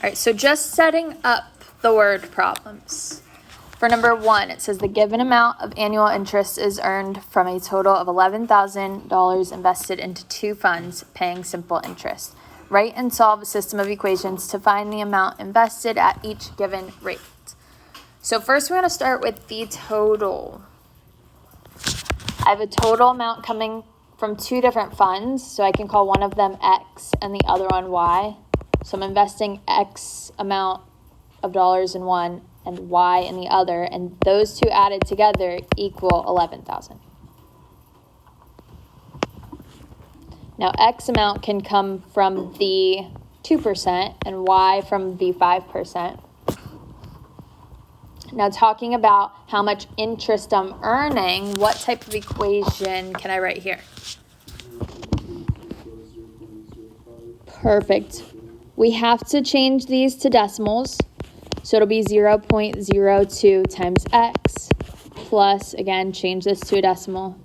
All right, so just setting up the word problems. For number 1, it says the given amount of annual interest is earned from a total of $11,000 invested into 2 funds paying simple interest. Write and solve a system of equations to find the amount invested at each given rate. So first we're going to start with the total. I have a total amount coming from 2 different funds, so I can call one of them X and the other one Y. So I'm investing X amount of dollars in one and Y in the other, and those 2 added together equal 11,000. Now X amount can come from the 2% and Y from the 5%. Now talking about how much interest I'm earning, what type of equation can I write here? Perfect. We have to change these to decimals. So it'll be 0.02 times X plus, again, change this to a decimal.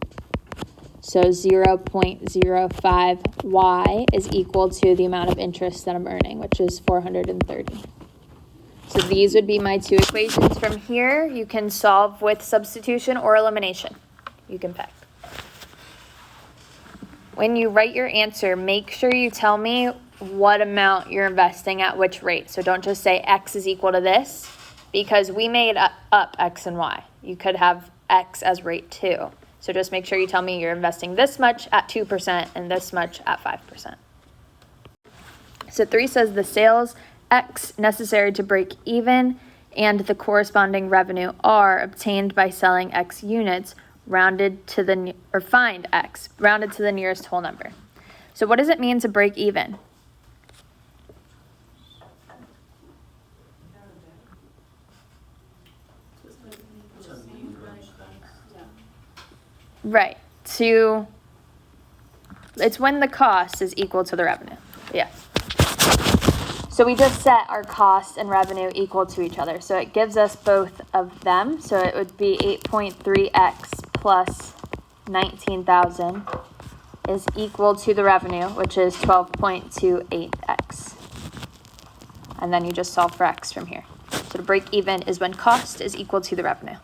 So 0.05 Y is equal to the amount of interest that I'm earning, which is 430. So these would be my 2 equations. From here, you can solve with substitution or elimination. You can pick. When you write your answer, make sure you tell me what amount you're investing at which rate. So don't just say X is equal to this, because we made up X and Y. You could have X as rate 2. So just make sure you tell me you're investing this much at 2% and this much at 5%. So 3 says the sales X necessary to break even and the corresponding revenue R obtained by selling X units rounded to the, or find X rounded to the nearest whole number. So what does it mean to break even? Right, it's when the cost is equal to the revenue. Yeah. So we just set our cost and revenue equal to each other. So it gives us both of them. So it would be 8.3x plus 19,000 is equal to the revenue, which is 12.28x. And then you just solve for x from here. So to break even is when cost is equal to the revenue.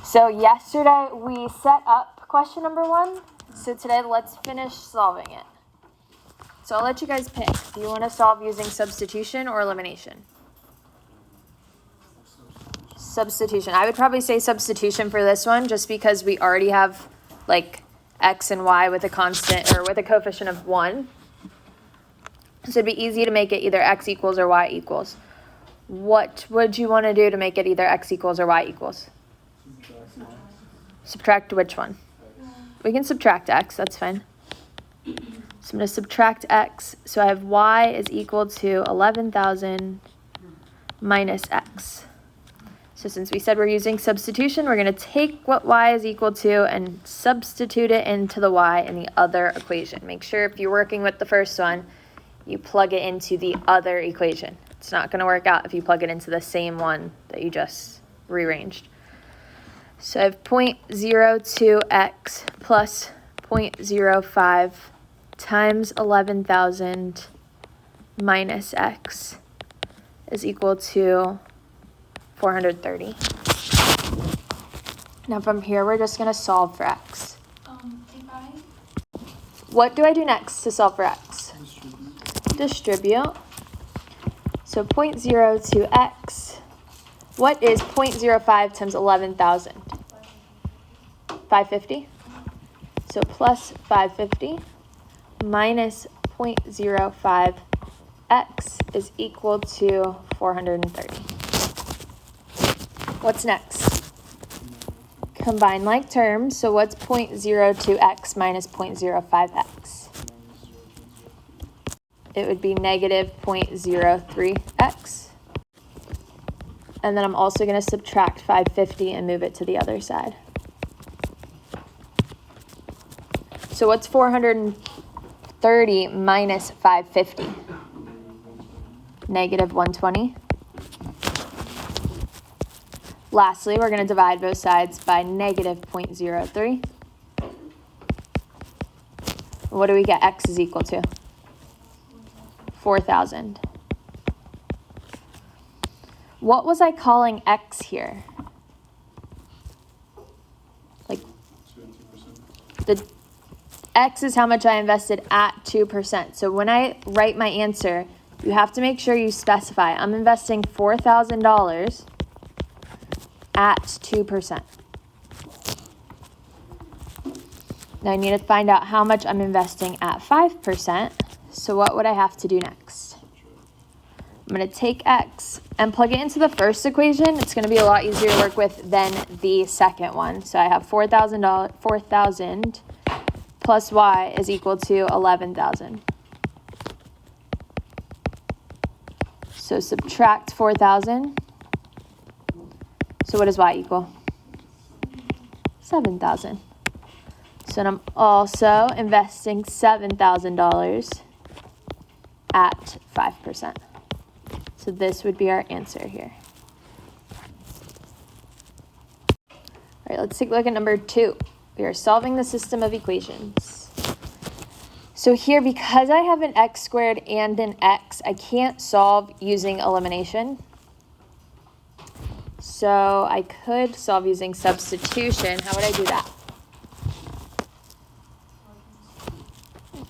So yesterday we set up question number 1. So today let's finish solving it. So I'll let you guys pick. Do you want to solve using substitution or elimination? Substitution. I would probably say substitution for this one, just because we already have like x and y with a constant or with a coefficient of 1. So it'd be easy to make it either x equals or y equals. What would you want to do to make it either x equals or y equals? Subtract which one? We can subtract x, that's fine. So I'm going to subtract x. So I have y is equal to 11,000 minus x. So since we said we're using substitution, we're going to take what y is equal to and substitute it into the y in the other equation. Make sure if you're working with the first one, you plug it into the other equation. It's not going to work out if you plug it into the same one that you just rearranged. So I have 0.02x plus 0.05 times 11,000 minus x is equal to 430. Now from here, we're just going to solve for x. What do I do next to solve for x? Distribute. So 0.02x. What is 0.05 times 11,000? 550. So plus 550 minus 0.05x is equal to 430. What's next? Combine like terms. So what's 0.02x minus 0.05x? It would be negative 0.03x. And then I'm also going to subtract 550 and move it to the other side. So what's 430 minus 550? Negative 120. Lastly, we're going to divide both sides by negative 0.03. What do we get x is equal to? 4,000. What was I calling x here? Like, 2%. the x is how much I invested at 2%. So when I write my answer, you have to make sure you specify. I'm investing $4,000 at 2%. Now I need to find out how much I'm investing at 5%. So what would I have to do next? I'm going to take x and plug it into the first equation. It's going to be a lot easier to work with than the second one. So I have $4,000 plus y is equal to 11,000. So subtract 4,000. So what does y equal? 7,000. So I'm also investing $7,000 at 5%. So this would be our answer here. All right, let's take a look at number 2. We are solving the system of equations. So here, because I have an x squared and an x, I can't solve using elimination. So I could solve using substitution. How would I do that?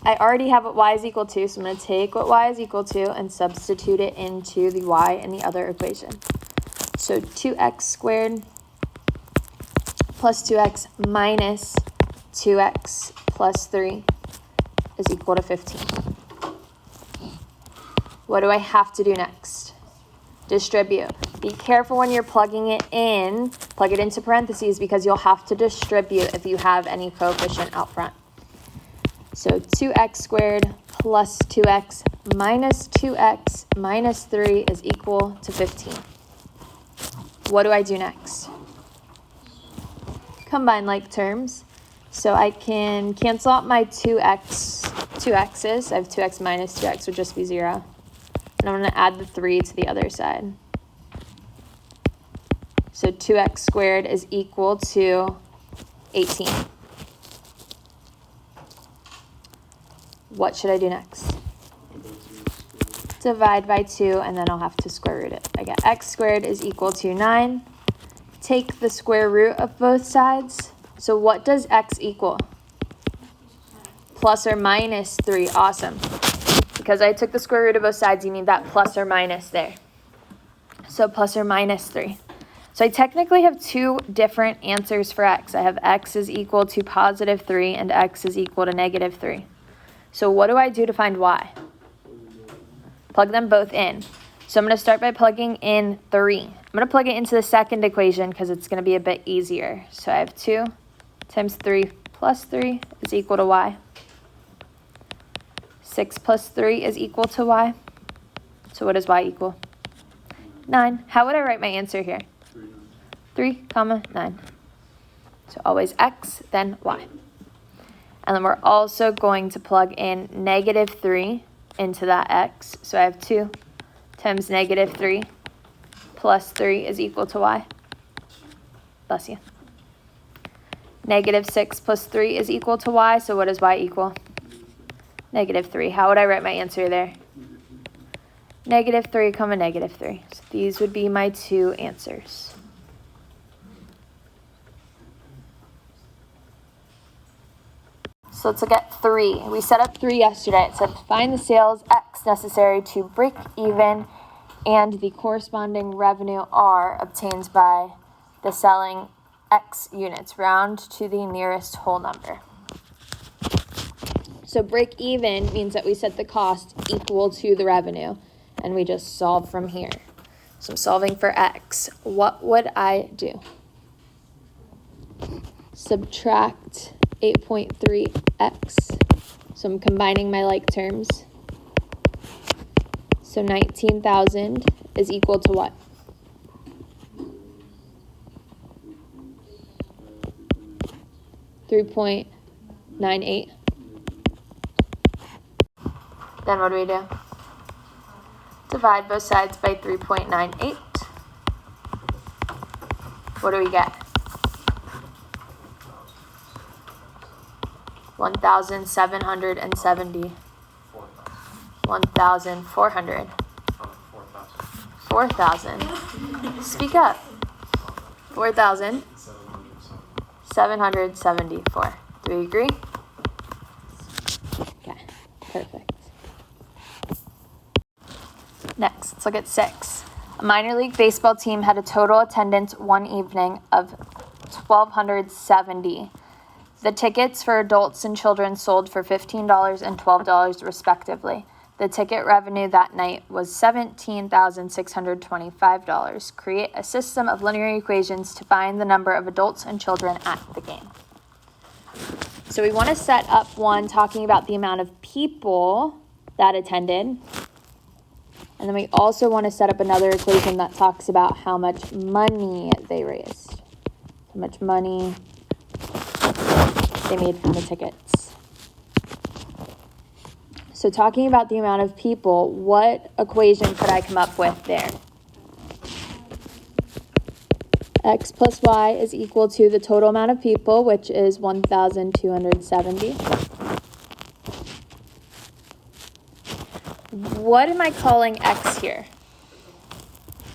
I already have what y is equal to, so I'm going to take what y is equal to and substitute it into the y in the other equation. So 2x squared plus 2x minus 2x plus 3 is equal to 15. What do I have to do next? Distribute. Be careful when you're plugging it in. Plug it into parentheses because you'll have to distribute if you have any coefficient out front. So 2x squared plus 2x minus 3 is equal to 15. What do I do next? Combine like terms. So I can cancel out my 2x's. I have 2x minus 2x would just be 0. And I'm going to add the 3 to the other side. So 2x squared is equal to 18. What should I do next? Divide by 2, and then I'll have to square root it. I get x squared is equal to 9. Take the square root of both sides. So what does x equal? Plus or minus 3. Awesome. Because I took the square root of both sides, you need that plus or minus there. So plus or minus 3. So I technically have two different answers for x. I have x is equal to positive 3 and x is equal to negative 3. So what do I do to find y? Plug them both in. So I'm going to start by plugging in 3. I'm going to plug it into the second equation because it's going to be a bit easier. So I have 2 times 3 plus 3 is equal to y. 6 plus 3 is equal to y. So what does y equal? 9. How would I write my answer here? 3, 9. So always x, then y. And then we're also going to plug in negative 3 into that x. So I have 2 times negative 3 plus 3 is equal to y. Bless you. Negative 6 plus 3 is equal to y. So what does y equal? Negative 3. How would I write my answer there? Negative 3, negative 3. So these would be my two answers. So let's look at 3. We set up 3 yesterday. It said find the sales X necessary to break even and the corresponding revenue R obtained by the selling X units. Round to the nearest whole number. So break even means that we set the cost equal to the revenue and we just solve from here. So I'm solving for X. What would I do? Subtract 8.3x. So I'm combining my like terms. So 19,000 is equal to what? $3.98. Then what do we do? Divide both sides by 3.98. What do we get? 1,770. 1,400. 4,000. Speak up. 4,774. Do we agree? Okay, perfect. Next, let's look at 6. A minor league baseball team had a total attendance one evening of 1,270. The tickets for adults and children sold for $15 and $12 respectively. The ticket revenue that night was $17,625. Create a system of linear equations to find the number of adults and children at the game. So we want to set up one talking about the amount of people that attended. And then we also want to set up another equation that talks about how much money they raised. How much money they made from the tickets. So talking about the amount of people, what equation could I come up with there? X plus Y is equal to the total amount of people, which is 1,270. What am I calling X here?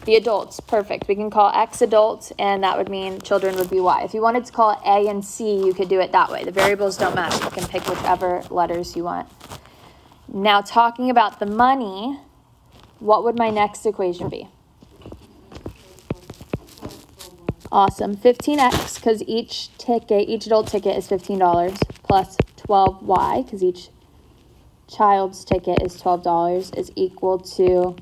The adults, perfect. We can call X adults, and that would mean children would be Y. If you wanted to call it A and C, you could do it that way. The variables don't matter. You can pick whichever letters you want. Now, talking about the money, what would my next equation be? Awesome. 15X, because each adult ticket is $15, plus 12Y, because each child's ticket is $12, is equal to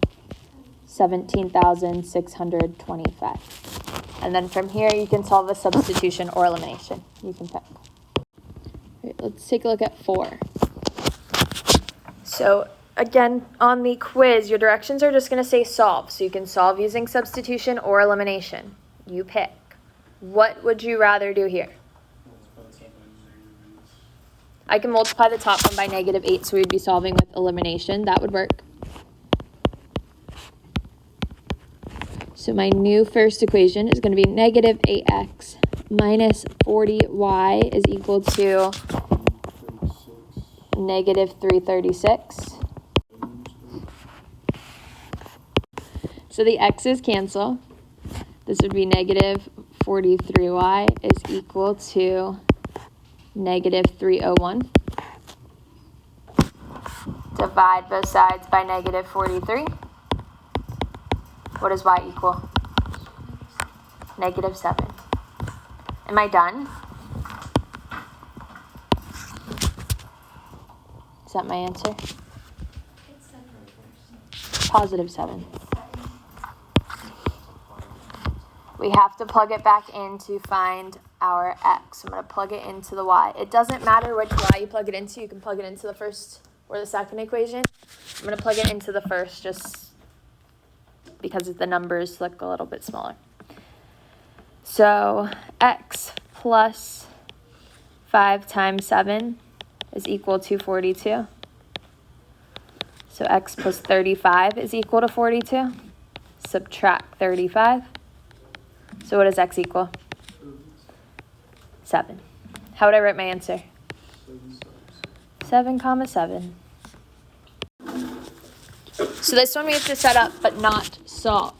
17,625. And then from here, you can solve a substitution or elimination. You can pick. All right, let's take a look at 4. So again, on the quiz, your directions are just going to say solve. So you can solve using substitution or elimination. You pick. What would you rather do here? I can multiply the top one by -8, so we'd be solving with elimination. That would work. So my new first equation is going to be -8x minus 40y is equal to -336. So the x's cancel. This would be -43y is equal to -301. Divide both sides by -43. What does y equal? -7. Am I done? Is that my answer? +7. We have to plug it back in to find our x. I'm going to plug it into the y. It doesn't matter which y you plug it into. You can plug it into the first or the second equation. I'm going to plug it into the first just because the numbers look a little bit smaller. So x plus 5 times 7 is equal to 42. So x plus 35 is equal to 42. Subtract 35. So what does x equal? 7. How would I write my answer? 7,7. So this one we have to set up but not solve.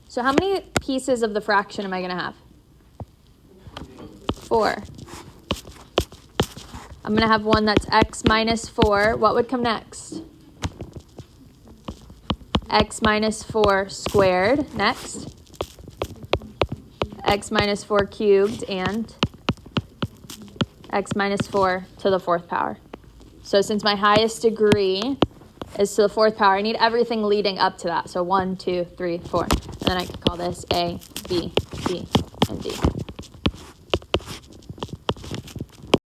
So how many pieces of the fraction am I going to have? 4. I'm going to have one that's x minus 4. What would come next? X minus 4 squared. Next. X minus 4 cubed and x minus 4 to the 4th power. So since my highest degree is to the 4th power, I need everything leading up to that. So 1, 2, 3, 4. And then I could call this A, B, C, and D.